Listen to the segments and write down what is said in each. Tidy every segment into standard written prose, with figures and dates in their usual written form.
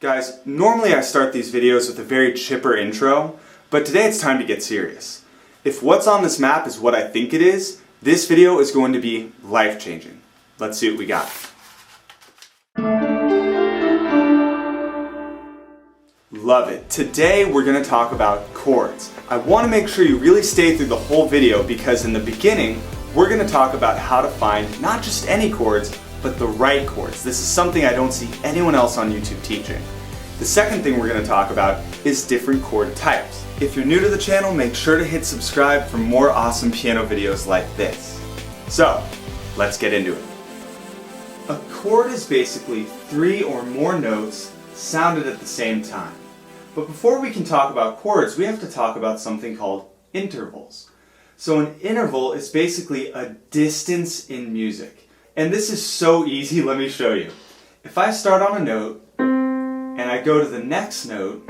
Guys, normally I start these videos with a very chipper intro, but today it's time to get serious. If what's on this map is what I think it is, this video is going to be life-changing. Let's see what we got. Love it. Today we're going to talk about chords. I want to make sure you really stay through the whole video because in the beginning we're going to talk about how to find not just any chords, but the right chords. This is something I don't see anyone else on YouTube teaching. The second thing we're going to talk about is different chord types. If you're new to the channel, make sure to hit subscribe for more awesome piano videos like this. So, let's get into it. A chord is basically 3 or more notes sounded at the same time. But before we can talk about chords, we have to talk about something called intervals. So an interval is basically a distance in music. And this is so easy, let me show you. If I start on a note, and I go to the next note,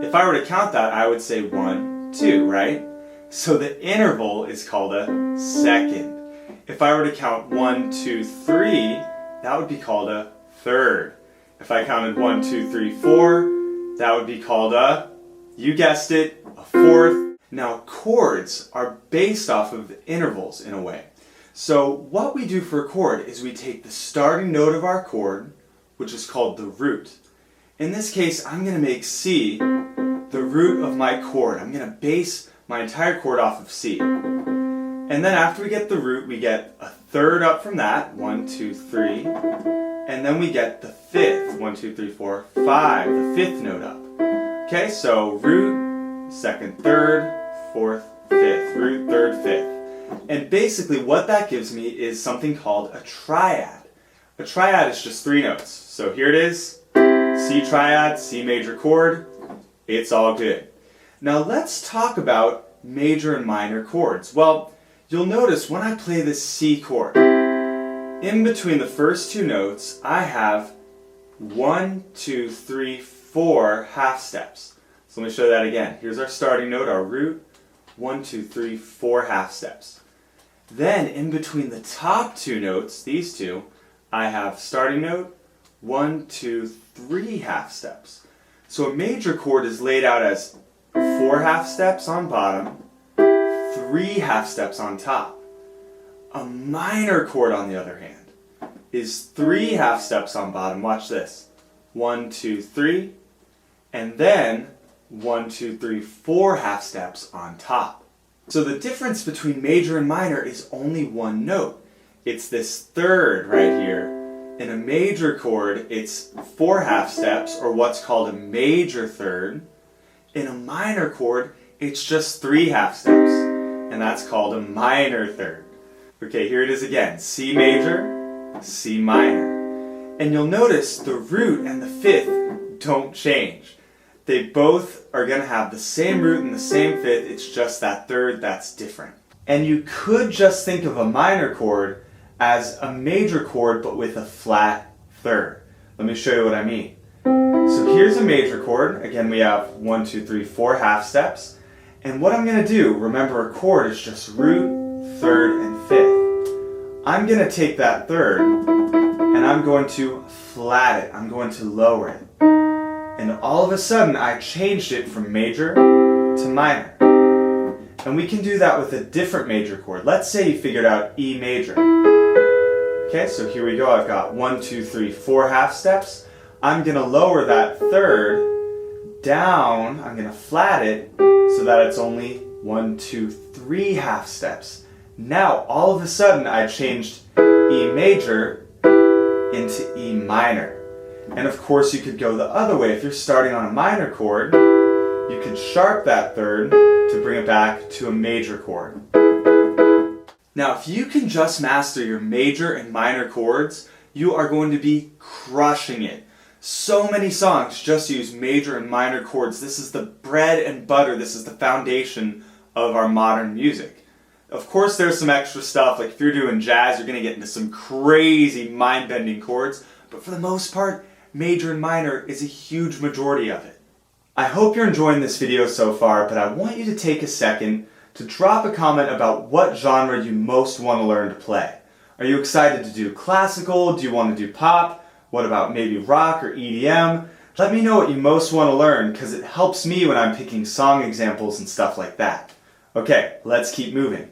if I were to count that, I would say 1, 2, right? So the interval is called a second. If I were to count 1, 2, 3, that would be called a third. If I counted 1, 2, 3, 4, that would be called a, you guessed it, a fourth. Now chords are based off of intervals in a way. So what we do for a chord is we take the starting note of our chord, which is called the root. In this case, I'm going to make C the root of my chord. I'm going to base my entire chord off of C. And then after we get the root, we get a third up from that, 1, 2, 3. And then we get the fifth, 1, 2, 3, 4, 5, the fifth note up. Okay, so root, second, third, fourth, fifth, root, third, fifth. And basically what that gives me is something called a triad. A triad is just 3 notes. So here it is, C triad, C major chord, it's all good. Now let's talk about major and minor chords. Well, you'll notice when I play this C chord, in between the first 2 notes, I have 1, 2, 3, 4 half steps. So let me show that again. Here's our starting note, our root, 1, 2, 3, 4 half steps. Then in between the top 2 notes, these 2, I have starting note, 1, 2, 3 half steps. So a major chord is laid out as 4 half steps on bottom, 3 half steps on top. A minor chord, on the other hand, is 3 half steps on bottom. Watch this. 1, 2, 3, and then 1, 2, 3, 4 half steps on top. So the difference between major and minor is only 1 note. It's this third right here. In a major chord, it's 4 half steps, or what's called a major third. In a minor chord, it's just 3 half steps, and that's called a minor third. Okay, here it is again. C major, C minor. And you'll notice the root and the fifth don't change. They both are going to have the same root and the same fifth, it's just that third that's different. And you could just think of a minor chord as a major chord but with a flat third. Let me show you what I mean. So here's a major chord. Again, we have 1, 2, 3, 4 half steps. And what I'm going to do, remember a chord is just root, third, and fifth. I'm going to take that third and I'm going to flat it. I'm going to lower it. And all of a sudden I changed it from major to minor. And we can do that with a different major chord. Let's say you figured out E major. Okay, so here we go. I've got 1, 2, 3, 4 half steps. I'm going to lower that third down. I'm going to flat it so that it's only 1, 2, 3 half steps. Now all of a sudden I changed E major into E minor. And of course you could go the other way. If you're starting on a minor chord, you could sharp that third to bring it back to a major chord. Now if you can just master your major and minor chords, you are going to be crushing it. So many songs just use major and minor chords. This is the bread and butter, this is the foundation of our modern music. Of course there's some extra stuff, like if you're doing jazz, you're going to get into some crazy mind-bending chords, but for the most part, major and minor is a huge majority of it. I hope you're enjoying this video so far, but I want you to take a second to drop a comment about what genre you most want to learn to play. Are you excited to do classical? Do you want to do pop? What about maybe rock or EDM? Let me know what you most want to learn because it helps me when I'm picking song examples and stuff like that. Okay, let's keep moving.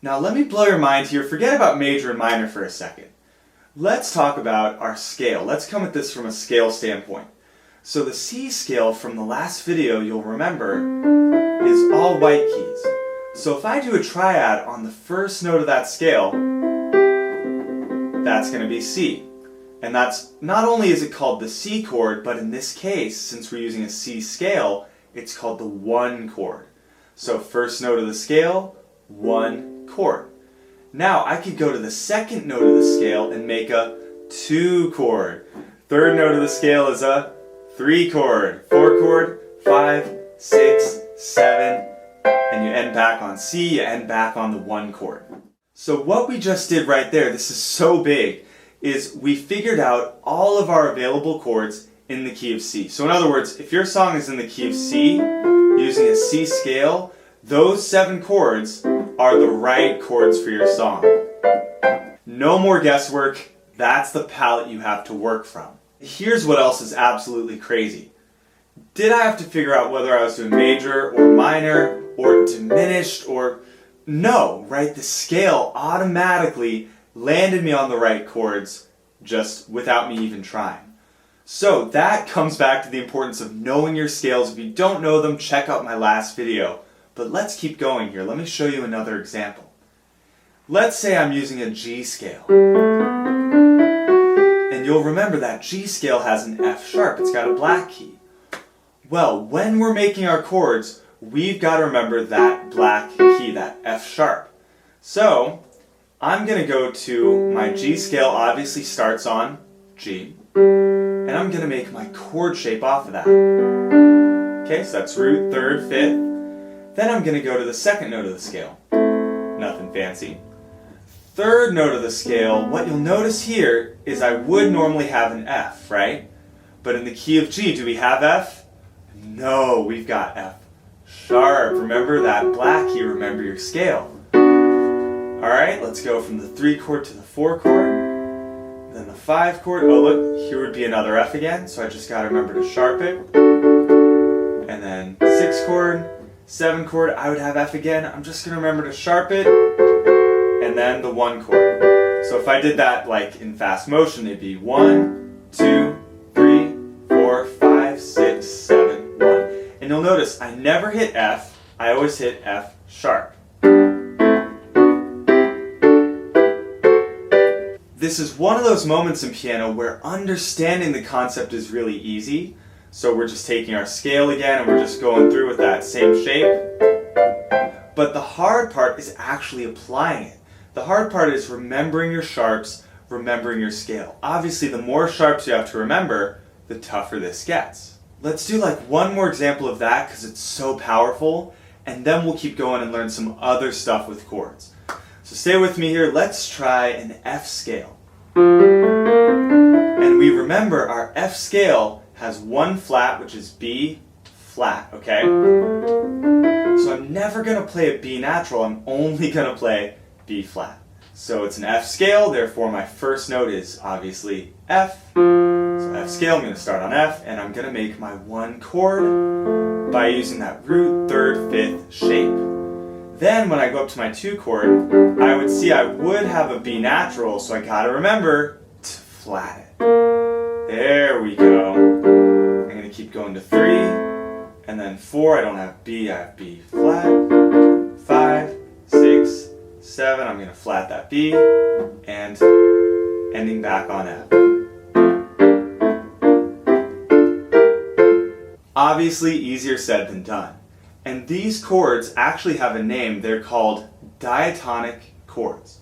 Now let me blow your mind here. Forget about major and minor for a second. Let's talk about our scale. Let's come at this from a scale standpoint. So the C scale from the last video, you'll remember, is all white keys. So if I do a triad on the first note of that scale, that's going to be C. And that's, not only is it called the C chord, but in this case, since we're using a C scale, it's called the 1 chord. So first note of the scale, 1 chord. Now I could go to the second note of the scale and make a 2 chord. Third note of the scale is a 3 chord. 4 chord, 5, 6, 7, and you end back on C, you end back on the 1 chord. So what we just did right there, this is so big, is we figured out all of our available chords in the key of C. So in other words, if your song is in the key of C, using a C scale, those 7 chords are the right chords for your song. No more guesswork, that's the palette you have to work from. Here's what else is absolutely crazy. Did I have to figure out whether I was doing major or minor or diminished or... No, right? The scale automatically landed me on the right chords just without me even trying. So that comes back to the importance of knowing your scales. If you don't know them, check out my last video. But let's keep going here. Let me show you another example. Let's say I'm using a G scale. And you'll remember that G scale has an F sharp. It's got a black key. Well, when we're making our chords, we've got to remember that black key, that F sharp. So I'm going to go to my G scale, obviously starts on G, and I'm going to make my chord shape off of that. Okay, so that's root, third, fifth. Then I'm going to go to the second note of the scale. Nothing fancy. Third note of the scale, what you'll notice here is I would normally have an F, right? But in the key of G, do we have F? No, we've got F sharp. Remember that black key, remember your scale. Alright, let's go from the 3 chord to the 4 chord, then the 5 chord. Oh look, here would be another F again, so I just got to remember to sharp it. And then 6 chord, 7 chord, I would have F again. I'm just going to remember to sharp it, and then the 1 chord. So if I did that like in fast motion, it'd be 1, 2, 3, 4, 5, 6, 7, 1. And you'll notice I never hit F, I always hit F sharp. This is one of those moments in piano where understanding the concept is really easy. So we're just taking our scale again and we're just going through with that same shape. But the hard part is actually applying it. The hard part is remembering your sharps, remembering your scale. Obviously, the more sharps you have to remember, the tougher this gets. Let's do like one more example of that because it's so powerful, and then we'll keep going and learn some other stuff with chords. So stay with me here. Let's try an F scale. And we remember our F scale has 1 flat, which is B flat, okay? So I'm never going to play a B natural, I'm only going to play B flat. So it's an F scale, therefore my first note is obviously F. So F scale, I'm going to start on F, and I'm going to make my 1 chord by using that root, third, fifth shape. Then when I go up to my 2 chord, I would see I would have a B natural, so I got to remember to flat it. There we go. I'm going to keep going to 3, and then 4, I don't have B, I have B flat. 5, 6, 7, I'm going to flat that B, and ending back on F. Obviously easier said than done. And these chords actually have a name. They're called diatonic chords.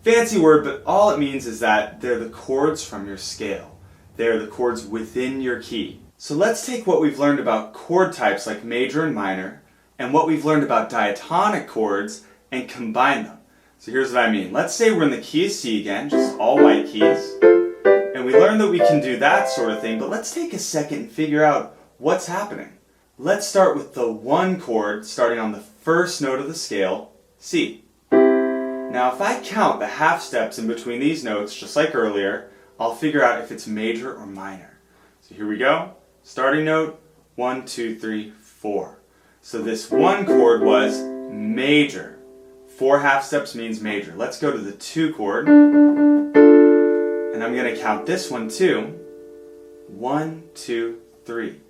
Fancy word, but all it means is that they're the chords from your scale. They're the chords within your key. So let's take what we've learned about chord types like major and minor, and what we've learned about diatonic chords, and combine them. So here's what I mean. Let's say we're in the key of C again, just all white keys, and we learned that we can do that sort of thing, but let's take a second and figure out what's happening. Let's start with the 1 chord starting on the first note of the scale, C. Now if I count the half steps in between these notes, just like earlier, I'll figure out if it's major or minor. So So here we go. Starting note, 1, 2, 3, 4. So this one chord was major. 4 half steps means major. Let's go to the 2 chord. And I'm going to count this one too. 1, 2, 3.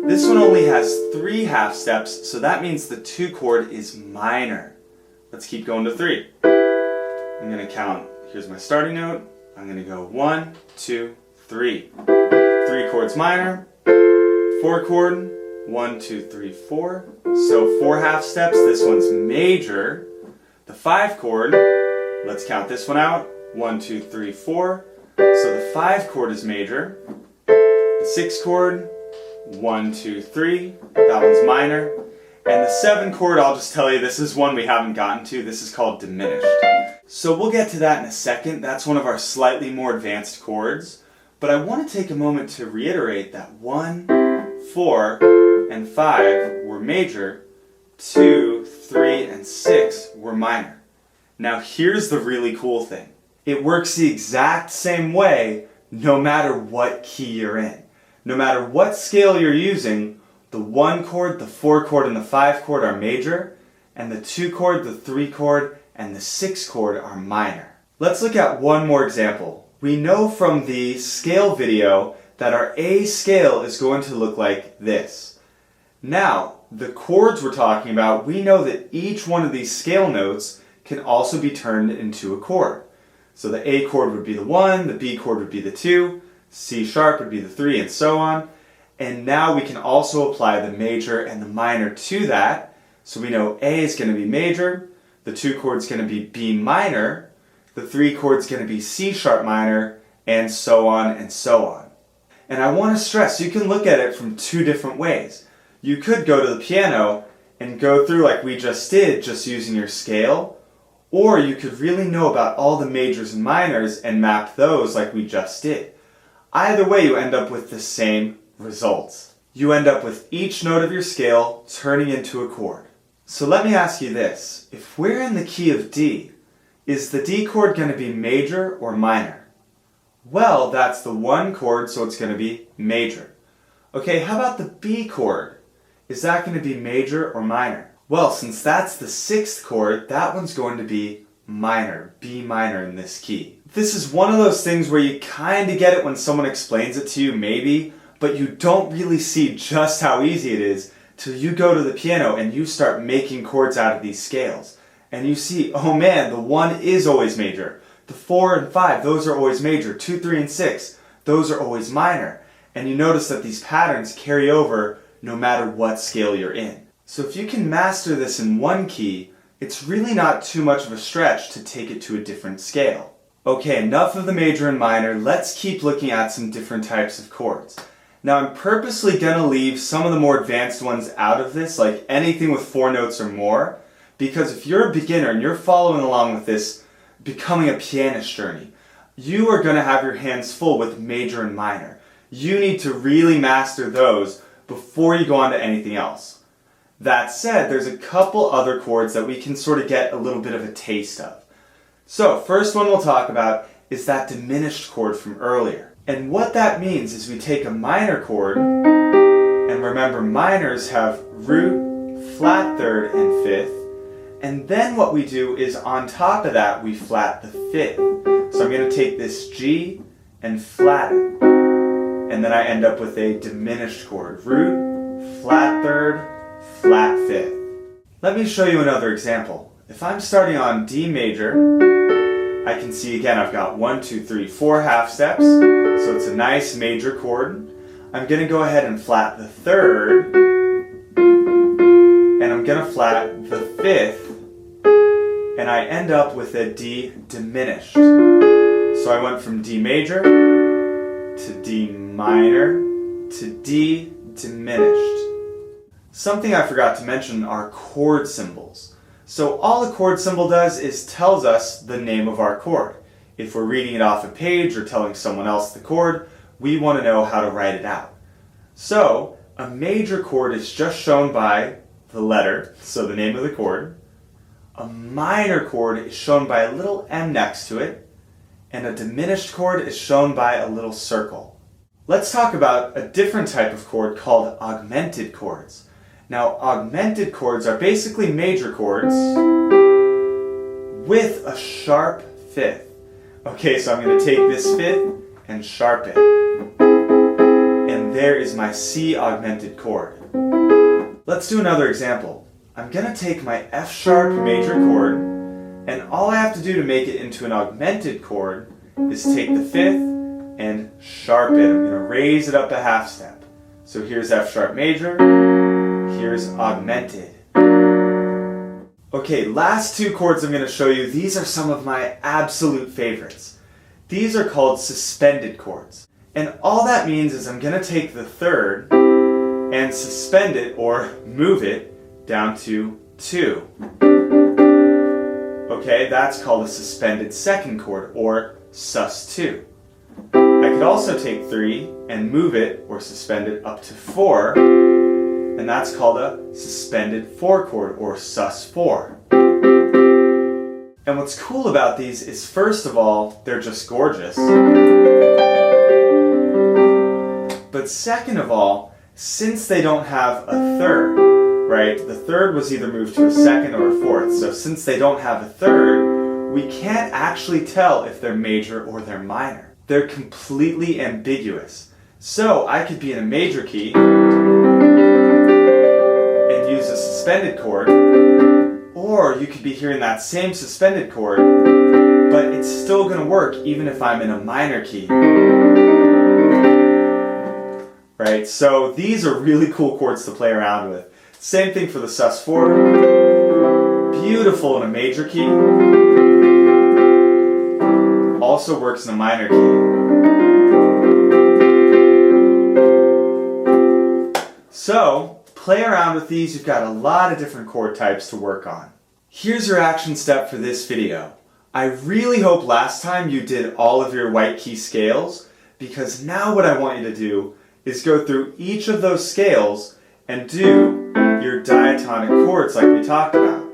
This one only has 3 half steps, so that means the 2 chord is minor. Let's keep going to 3. I'm going to count, here's my starting note. I'm going to go 1, 2, 3. 3 chords minor. 4 chord. 1, 2, 3, 4. So 4 half steps, this one's major. The 5 chord, let's count this one out. 1, 2, 3, 4. So the 5 chord is major. The 6 chord, 1, 2, 3, that one's minor. And the 7 chord, I'll just tell you, this is one we haven't gotten to. This is called diminished. So we'll get to that in a second. That's one of our slightly more advanced chords. But I want to take a moment to reiterate that 1, 4, and 5 were major, 2, 3, and 6 were minor. Now here's the really cool thing. It works the exact same way no matter what key you're in. No matter what scale you're using, the 1 chord, the 4 chord, and the 5 chord are major, and the 2 chord, the 3 chord, and the 6 chord are minor. Let's look at one more example. We know from the scale video that our A scale is going to look like this. Now, the chords we're talking about, we know that each one of these scale notes can also be turned into a chord. So the A chord would be the 1, the B chord would be the 2, C sharp would be the 3, and so on. And now we can also apply the major and the minor to that. So we know A is going to be major, the 2 chord is going to be B minor, the 3 chord is going to be C sharp minor, and so on and so on. And I want to stress, you can look at it from 2 different ways. You could go to the piano and go through like we just did, just using your scale, or you could really know about all the majors and minors and map those like we just did. Either way, you end up with the same results. You end up with each note of your scale turning into a chord. So let me ask you this. If we're in the key of D, is the D chord going to be major or minor? Well, that's the 1 chord, so it's going to be major. Okay, how about the B chord? Is that going to be major or minor? Well, since that's the 6th chord, that one's going to be minor, B minor in this key. This is one of those things where you kind of get it when someone explains it to you, maybe, but you don't really see just how easy it is till you go to the piano and you start making chords out of these scales. And you see, oh man, the 1 is always major. The 4 and 5, those are always major. 2, 3, and 6, those are always minor. And you notice that these patterns carry over no matter what scale you're in. So if you can master this in one key, it's really not too much of a stretch to take it to a different scale. Okay, enough of the major and minor. Let's keep looking at some different types of chords. Now I'm purposely going to leave some of the more advanced ones out of this, like anything with 4 notes or more, because if you're a beginner and you're following along with this becoming a pianist journey, you are going to have your hands full with major and minor. You need to really master those before you go on to anything else. That said, there's a couple other chords that we can sort of get a little bit of a taste of. So, first one we'll talk about is that diminished chord from earlier. And what that means is we take a minor chord, and remember minors have root, flat third, and 5th, and then what we do is on top of that we flat the 5th. So I'm going to take this G and flat it, and then I end up with a diminished chord, root, flat third, flat 5th. Let me show you another example. If I'm starting on D major, I can see again I've got 1, 2, 3, 4 half steps, so it's a nice major chord. I'm going to go ahead and flat the 3rd, and I'm going to flat the 5th, and I end up with a D diminished. So I went from D major to D minor to D diminished. Something I forgot to mention are chord symbols. So all a chord symbol does is tells us the name of our chord. If we're reading it off a page or telling someone else the chord, we want to know how to write it out. So a major chord is just shown by the letter, so the name of the chord. A minor chord is shown by a little M next to it, and a diminished chord is shown by a little circle. Let's talk about a different type of chord called augmented chords. Now, augmented chords are basically major chords with a sharp fifth. Okay, so I'm going to take this fifth and sharp it. And there is my C augmented chord. Let's do another example. I'm going to take my F sharp major chord, and all I have to do to make it into an augmented chord is take the fifth and sharp it. I'm going to raise it up a half step. So here's F sharp major, here's augmented. Okay, last two chords I'm going to show you, these are some of my absolute favorites. These are called suspended chords. And all that means is I'm going to take the third and suspend it or move it down to 2. Okay, that's called a suspended second chord or sus2. I could also take 3 and move it or suspend it up to 4, and that's called a suspended 4 chord or sus4. And what's cool about these is, first of all, they're just gorgeous. But second of all, since they don't have a third, right? The third was either moved to a second or a fourth. So since they don't have a third, we can't actually tell if they're major or they're minor. They're completely ambiguous. So I could be in a major key and use a suspended chord, or you could be hearing that same suspended chord, but it's still going to work even if I'm in a minor key. Right? So these are really cool chords to play around with. Same thing for the sus4. Beautiful in a major key. Also works in a minor key. So, play around with these. You've got a lot of different chord types to work on. Here's your action step for this video. I really hope last time you did all of your white key scales, because now what I want you to do is go through each of those scales and do your diatonic chords like we talked about.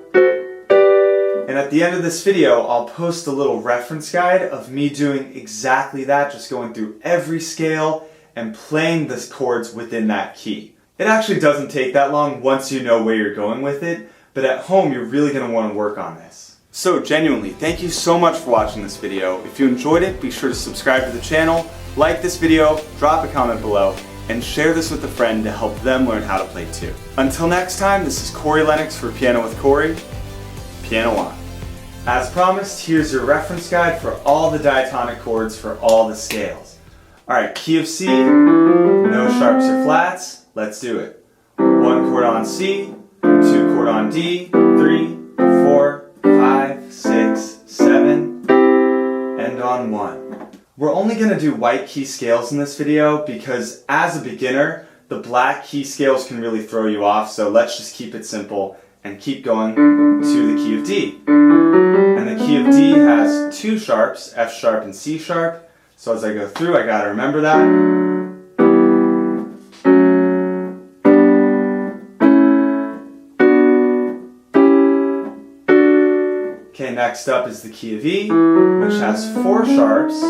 And at the end of this video, I'll post a little reference guide of me doing exactly that, just going through every scale and playing the chords within that key. It actually doesn't take that long once you know where you're going with it, but at home you're really going to want to work on this. So genuinely, thank you so much for watching this video. If you enjoyed it, be sure to subscribe to the channel, like this video, drop a comment below, and share this with a friend to help them learn how to play too. Until next time, this is Corey Lennox for Piano with Corey. Piano on. As promised, here's your reference guide for all the diatonic chords for all the scales. Alright, key of C, no sharps or flats, let's do it. 1 chord on C, 2 chord on D, 3, 4, 5, 6, 7, and on 1. We're only going to do white key scales in this video because as a beginner, the black key scales can really throw you off, so let's just keep it simple and keep going to the key of D. And the key of D has 2 sharps, F sharp and C sharp, so as I go through I gotta remember that. Okay, next up is the key of E, which has 4 sharps,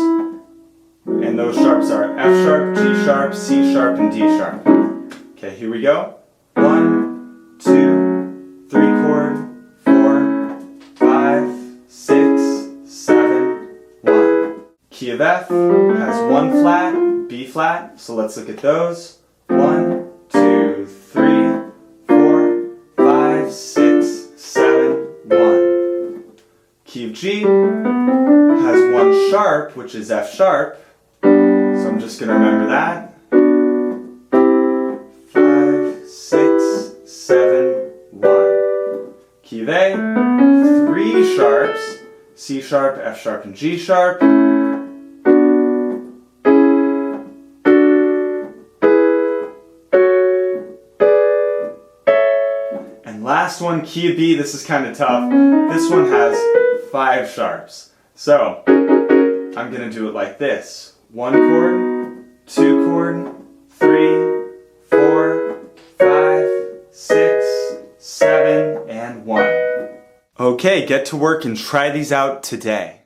and those sharps are F sharp, G sharp, C sharp, and D sharp. Okay, here we go. 1, 2, 3 chord, 4, 5, 6, 7, 1. Key of F has 1 flat, B flat, so let's look at those. 1, 2, 3, 4, 5, 6, 7, 1. Key of G has 1 sharp, which is F sharp, so I'm just going to remember that. 5, 6, 7, 1. Key of A, 3 sharps, C sharp, F sharp, and G sharp. And last one, key of B, this is kind of tough. This one has 5 sharps. So, I'm going to do it like this. 1 chord, 2 chord, 3, 4, 5, 6, 7, and 1. Okay, get to work and try these out today.